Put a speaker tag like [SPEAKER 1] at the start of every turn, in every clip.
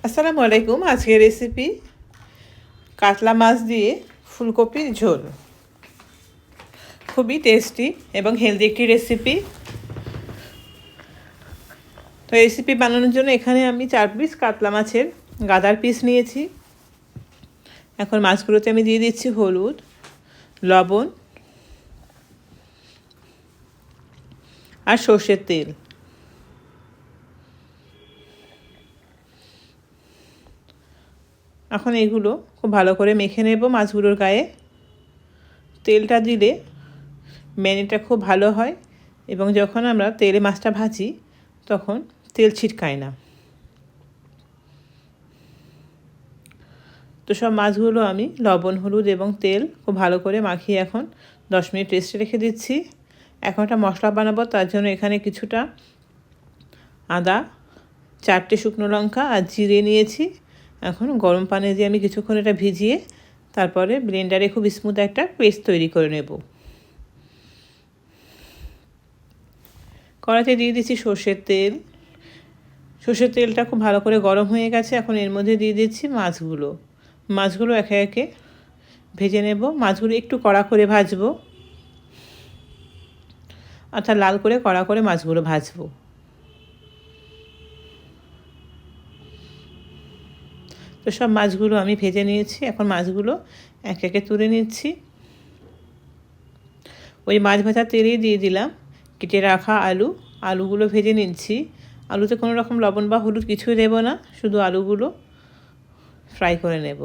[SPEAKER 1] আসসালামু আলাইকুম। আজকের রেসিপি কাতলা মাছ দিয়ে ফুলকপির ঝোল। খুবই টেস্টি এবং হেলদি একটি রেসিপি। তো রেসিপি বানানোর জন্য এখানে আমি 4 পিস কাতলা মাছের গাদার পিস নিয়েছি। এখন মাছগুলোতে আমি দিয়ে দিচ্ছি হলুদ, লবণ আর সর্ষের তেল। এখন এগুলো খুব ভালো করে মেখে নেব মাছগুলোর গায়ে। তেলটা দিলে ম্যারিনেটটা খুব ভালো হয় এবং যখন আমরা তেলে মাছটা ভাজি তখন তেল ছিটকায় না। তো সব মাছগুলো আমি লবণ, হলুদ এবং তেল খুব ভালো করে মাখিয়ে এখন 10 মিনিট রেস্টে রেখে দিচ্ছি। এখন একটা মশলা বানাবো, তার জন্য এখানে কিছুটা আদা, 4টে শুকনো লঙ্কা আর জিরে নিয়েছি। এখন গরম পানি দিয়ে আমি কিছুক্ষণ এটা ভিজিয়ে তারপরে ব্লেন্ডারে খুব স্মুথ একটা পেস্ট তৈরি করে নেব। কড়াইতে দিয়ে দিচ্ছি সর্ষের তেল। সর্ষের তেলটা খুব ভালো করে গরম হয়ে গেছে। এখন এর মধ্যে দিয়ে দিচ্ছি মাছগুলো একে একে ভেজে নেব। মাছগুলো একটু কড়া করে ভাজবো, অর্থাৎ লাল করে কড়া করে মাছগুলো ভাজবো। তো সব মাছগুলো আমি ভেজে নিয়েছি। এখন মাছগুলো একে একে তুলে নিচ্ছি। ওই মাছ ভাজা তেলেই দিয়ে দিলাম কেটে রাখা আলুগুলো ভেজে নিচ্ছি। আলুতে কোনো রকম লবণ বা হলুদ কিছুই দেব না, শুধু আলুগুলো ফ্রাই করে নেব।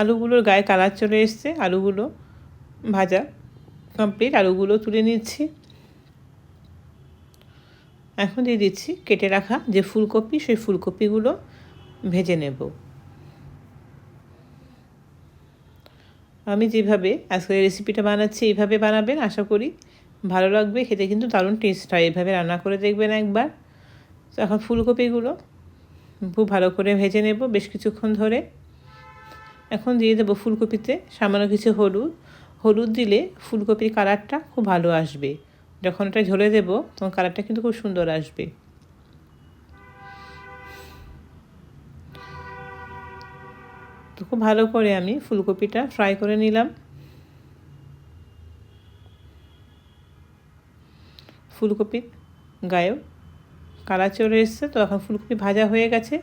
[SPEAKER 1] আলুগুলোর গায়ে কালার চলে এসছে, আলুগুলো ভাজা কমপ্লিট। আলুগুলো তুলে নিচ্ছি। এখন দিয়ে দিচ্ছি কেটে রাখা যে ফুলকপি, সেই ফুলকপিগুলো ভেজে নেব। আমি যেভাবে আজকের রেসিপিটা বানাচ্ছি এইভাবে বানাবেন, আশা করি ভালো লাগবে। খেতে কিন্তু দারুণ টেস্ট হয়, এভাবে রান্না করে দেখবেন একবার। তো এখন ফুলকপিগুলো খুব ভালো করে ভেজে নেব বেশ কিছুক্ষণ ধরে। এখন দিয়ে দেবো ফুলকপিতে সামান্য কিছু হলুদ দিলে ফুলকপির কালারটা খুব ভালো আসবে। যখন এটা ঝোলে দেবো তখন কালারটা কিন্তু খুব সুন্দর আসবে। তো খুব ভালো করে আমি ফুলকপিটা ফ্রাই করে নিলাম। ফুলকপির গায়েও কালার চলে এসছে। তো এখন ফুলকপি ভাজা হয়ে গেছে।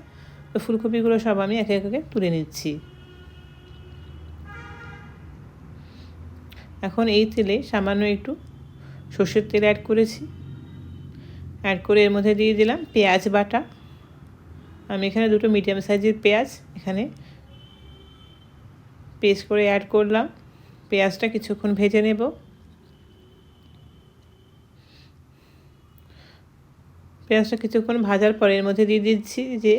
[SPEAKER 1] তো ফুলকপিগুলো সব আমি একে একে তুলে নিচ্ছি। এখন এই তেলে সামান্য একটু সর্ষের তেল অ্যাড করেছি। অ্যাড করে এর মধ্যে দিয়ে দিলাম পেঁয়াজ বাটা। আমি এখানে 2টো মিডিয়াম সাইজের পেঁয়াজ এখানে পেস্ট করে অ্যাড করলাম। পেঁয়াজটা কিছুক্ষণ ভেজে নেব। পেঁয়াজটা কিছুক্ষণ ভাজার পরে এর মধ্যে দিয়ে দিচ্ছি যে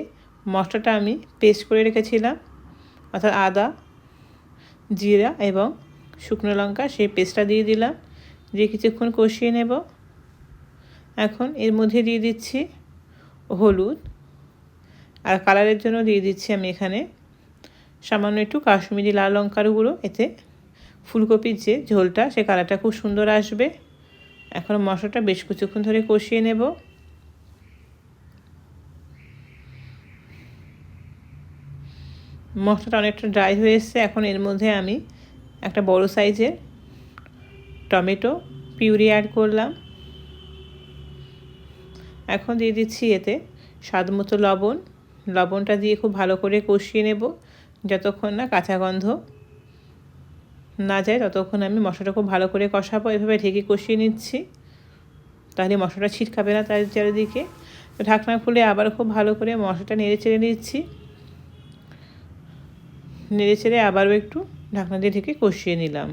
[SPEAKER 1] মশলাটা আমি পেস্ট করে রেখেছিলাম, অর্থাৎ আদা, জিরা এবং শুকনো লঙ্কা, সেই পেস্টটা দিয়ে দিলাম। দিয়ে কিছুক্ষণ কষিয়ে নেব। এখন এর মধ্যে দিয়ে দিচ্ছি হলুদ, আর কালারের জন্য দিয়ে দিচ্ছি আমি এখানে সামান্য একটু কাশ্মীরি লাল লঙ্কার গুঁড়ো। এতে ফুলকপির যে ঝোলটা, সে কালারটা খুব সুন্দর আসবে। এখন মশলাটা বেশ কিছুক্ষণ ধরে কষিয়ে নেব। মশলাটা অনেকটা ড্রাই হয়ে এসছে। এখন এর মধ্যে আমি একটা বড় সাইজের টমেটো পিউরি অ্যাড করলাম। এখন দিয়ে দিচ্ছি এতে স্বাদ মতো লবণটা দিয়ে খুব ভালো করে কষিয়ে নেব। যতক্ষণ না কাঁচা গন্ধ না যায় ততক্ষণ আমি মশলাটা খুব ভালো করে কষাবো। এভাবে ঢেকে কষিয়ে নিচ্ছি, তাহলে মশলাটা ছিটকাবে না তার চারিদিকে। তো ঢাকনা খুলে আবার খুব ভালো করে মশলাটা নেড়ে চেড়ে নিচ্ছি। নেড়ে চেড়ে আবারও একটু ঢাকনা দিয়ে ঢেকে কষিয়ে নিলাম।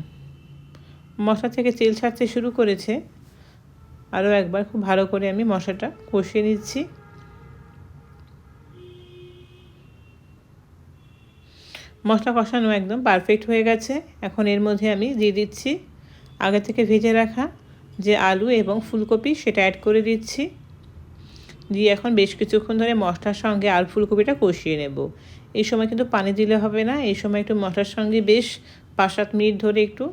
[SPEAKER 1] মশলা থেকে তেল ছাড়তে শুরু করেছে। আরও একবার খুব ভালো করে আমি মশলাটা কষিয়ে নিচ্ছি। মশলা কষানো একদম পারফেক্ট হয়ে গেছে। এখন এর মধ্যে আমি দিয়ে দিচ্ছি আগে থেকে ভেজে রাখা যে আলু এবং ফুলকপি, সেটা অ্যাড করে দিচ্ছি। দিয়ে এখন বেশ কিছুক্ষণ ধরে মশলার সঙ্গে আলু ফুলকপিটা কষিয়ে নেব। এই সময় কিন্তু পানি দিলে হবে না, এই সময় একটু মশলার সঙ্গে বেশ 5-7 মিনিট ধরে একটু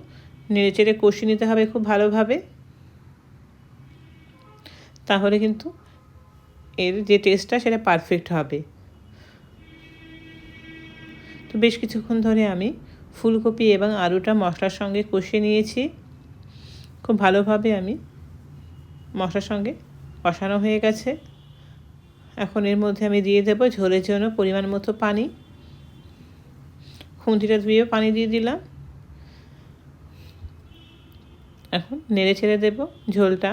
[SPEAKER 1] নেড়েচেড়ে কষিয়ে নিতে হবে খুব ভালোভাবে। তাহলে কিন্তু এর যে টেস্টটা সেটা পারফেক্ট হবে। তো বেশ কিছুক্ষণ ধরে আমি ফুলকপি এবং আলুটা মশলার সঙ্গে কষিয়ে নিয়েছি। খুব ভালোভাবে আমি মশলার সঙ্গে কষানো হয়ে গেছে। এখন এর মধ্যে আমি দিয়ে দেব ঝোলের জন্য পরিমাণ মতো পানি। খুন্তিটা ধুয়েও পানি দিয়ে দিলাম। এখন নেড়ে ছেড়ে দেব ঝোলটা।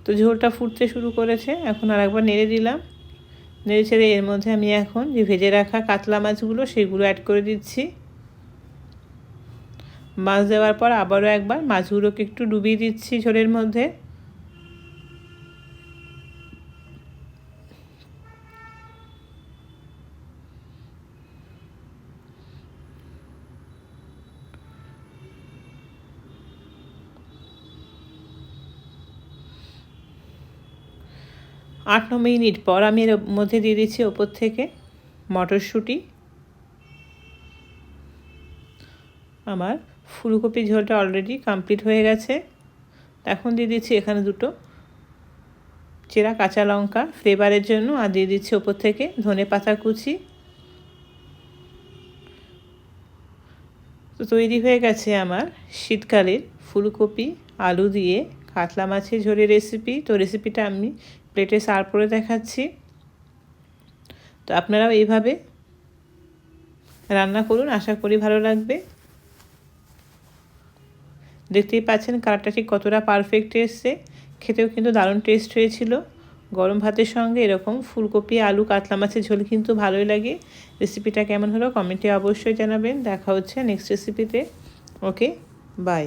[SPEAKER 1] তো ঝোলটা ফুটতে শুরু করেছে, এখন আরেকবার নেড়ে দিলাম। নেড়ে ছেড়ে এর মধ্যে আমি এখন যে ভেজে রাখা কাতলা মাছগুলো সেগুলো অ্যাড করে দিচ্ছি। মাছ দেওয়ার পর আবারও একবার মাছগুলোকে একটু ডুবিয়ে দিচ্ছি ঝোলের মধ্যে। আট 9 মিনিট পর আমি এর মধ্যে দিয়ে দিচ্ছি ওপর থেকে মটরশুঁটি। আমার ফুলকপির ঝোলটা অলরেডি কমপ্লিট হয়ে গেছে। এখন দিয়ে দিচ্ছি এখানে 2টো চেরা কাঁচা লঙ্কা ফ্লেভারের জন্য, আর দিয়ে দিচ্ছি ওপর থেকে ধনেপাতা কুচি। তো তৈরি হয়ে গেছে আমার শীতকালের ফুলকপি আলু দিয়ে কাতলা মাছের ঝোলের রেসিপি। তো রেসিপিটা আমি প্লেটে সার্ভ করে দেখাচ্ছি। তো আপনারাও এইভাবে রান্না করুন, আশা করি ভালো লাগবে। দেখতেই পাচ্ছেন কালারটা ঠিক কতটা পারফেক্ট এসছে, খেতেও কিন্তু দারুণ টেস্ট হয়েছিল। গরম ভাতের সঙ্গে এরকম ফুলকপি আলু কাতলা মাছের ঝোল কিন্তু ভালোই লাগে। রেসিপিটা কেমন হলো কমেন্টে অবশ্যই জানাবেন। দেখা হচ্ছে নেক্সট রেসিপিতে। ওকে, বাই।